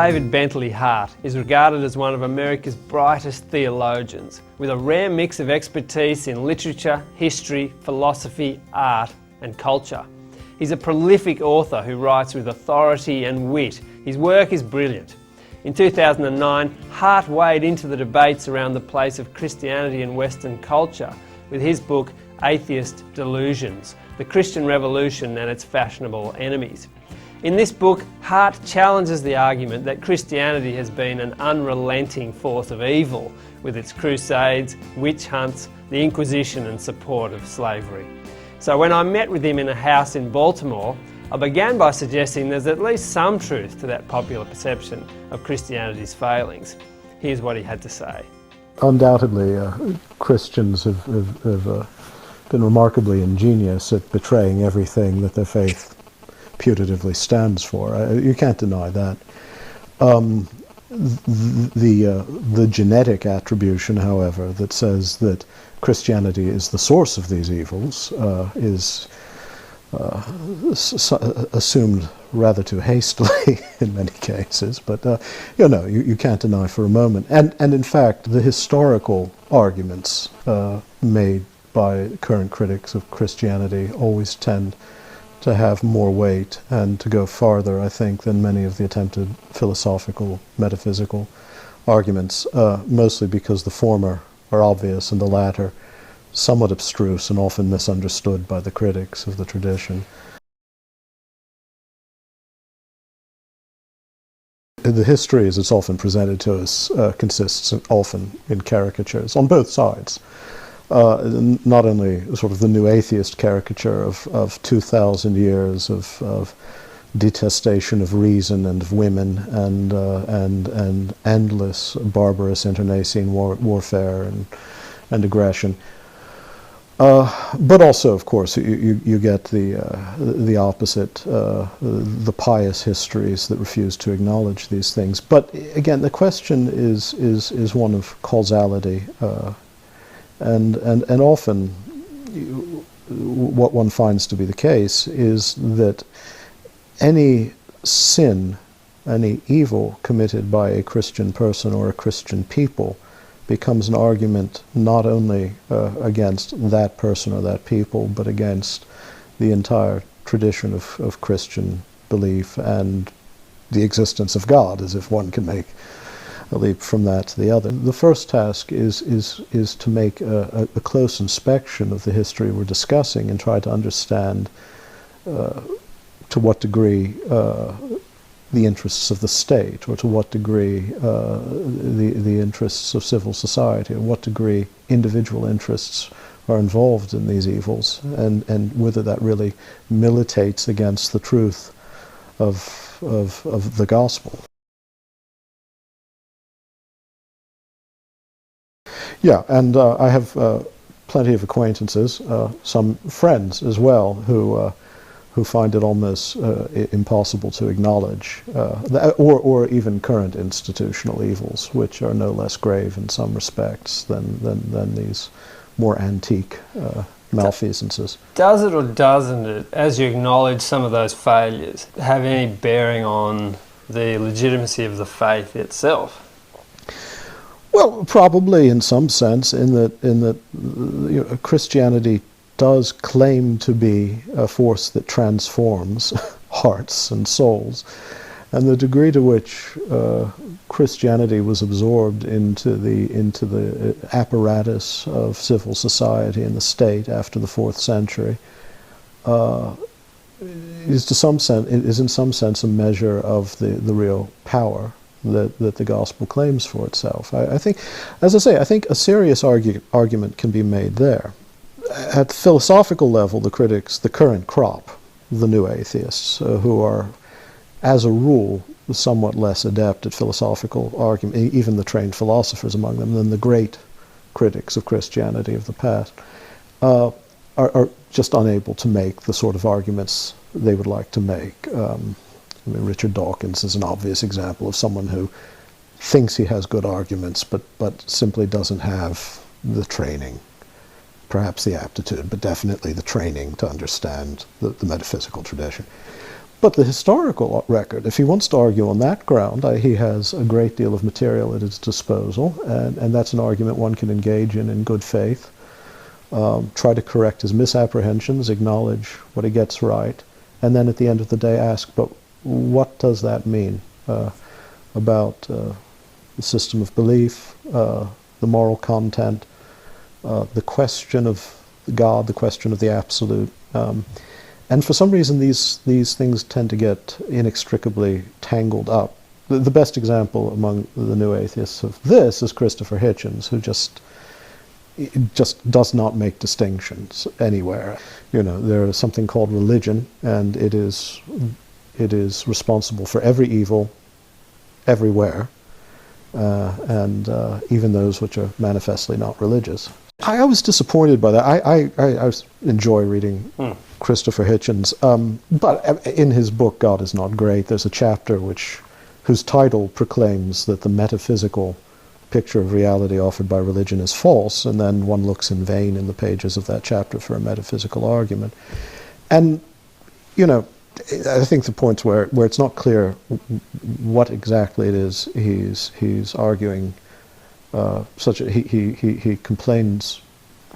David Bentley Hart is regarded as one of America's brightest theologians, with a rare mix of expertise in literature, history, philosophy, art and culture. He's a prolific author who writes with authority and wit. His work is brilliant. In 2009, Hart waded into the debates around the place of Christianity in Western culture with his book Atheist Delusions, The Christian Revolution and Its Fashionable Enemies. In this book, Hart challenges the argument that Christianity has been an unrelenting force of evil with its crusades, witch hunts, the Inquisition and support of slavery. So when I met with him in a house in Baltimore, I began by suggesting there's at least some truth to that popular perception of Christianity's failings. Here's what he had to say. Undoubtedly, Christians have been remarkably ingenious at betraying everything that their faith putatively stands for. You can't deny that. The genetic attribution, however, that says that Christianity is the source of these evils is assumed rather too hastily in many cases, but you can't deny for a moment. And in fact, the historical arguments made by current critics of Christianity always tend to have more weight and to go farther, I think, than many of the attempted philosophical, metaphysical arguments, mostly because the former are obvious and the latter somewhat abstruse and often misunderstood by the critics of the tradition. The history, as it's often presented to us, consists often in caricatures on both sides. Not only sort of the new atheist caricature of 2,000 years of detestation of reason and of women and endless barbarous internecine warfare and aggression, but also, of course, you get the opposite, the pious histories that refuse to acknowledge these things. But again, the question is one of causality. And often what one finds to be the case is that any sin, any evil committed by a Christian person or a Christian people becomes an argument not only against that person or that people, but against the entire tradition of Christian belief and the existence of God, as if one can make a leap from that to the other. The first task is to make a close inspection of the history we're discussing and try to understand to what degree the interests of the state, or to what degree the interests of civil society, or what degree individual interests are involved in these evils, and whether that really militates against the truth of the gospel. Yeah, and I have plenty of acquaintances, some friends as well, who find it almost impossible to acknowledge, or even current institutional evils, which are no less grave in some respects than these more antique malfeasances. Does it or doesn't it, as you acknowledge some of those failures, have any bearing on the legitimacy of the faith itself? Well, probably in some sense, in that Christianity does claim to be a force that transforms hearts and souls, and the degree to which Christianity was absorbed into the apparatus of civil society and the state after the 4th century is in some sense a measure of the real power that the gospel claims for itself. I think, as I say, I think a serious argument can be made there. At the philosophical level, the critics, the current crop, the new atheists, who are, as a rule, somewhat less adept at philosophical argument, even the trained philosophers among them, than the great critics of Christianity of the past, are just unable to make the sort of arguments they would like to make. I mean, Richard Dawkins is an obvious example of someone who thinks he has good arguments, but simply doesn't have the training, perhaps the aptitude, but definitely the training to understand the metaphysical tradition. But the historical record, if he wants to argue on that ground, he has a great deal of material at his disposal, and that's an argument one can engage in good faith. Try to correct his misapprehensions, acknowledge what he gets right, and then at the end of the day ask, but what does that mean about the system of belief, the moral content, the question of God, the question of the absolute. And for some reason these things tend to get inextricably tangled up. The best example among the new atheists of this is Christopher Hitchens, who just does not make distinctions anywhere. You know, there is something called religion, and it is responsible for every evil everywhere, and even those which are manifestly not religious. I was disappointed by that. I enjoy reading Christopher Hitchens, but in his book God is Not Great, there's a chapter whose title proclaims that the metaphysical picture of reality offered by religion is false, and then one looks in vain in the pages of that chapter for a metaphysical argument. And, you know, I think the points where it's not clear what exactly it is he's arguing, he complains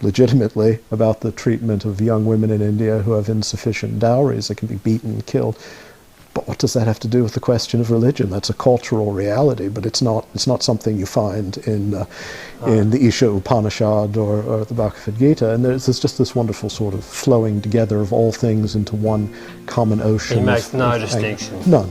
legitimately about the treatment of young women in India who have insufficient dowries that can be beaten and killed. But what does that have to do with the question of religion? That's a cultural reality, but it's not something you find in the Isha Upanishad or the Bhagavad Gita. And there's just this wonderful sort of flowing together of all things into one common ocean. He makes no distinction. None.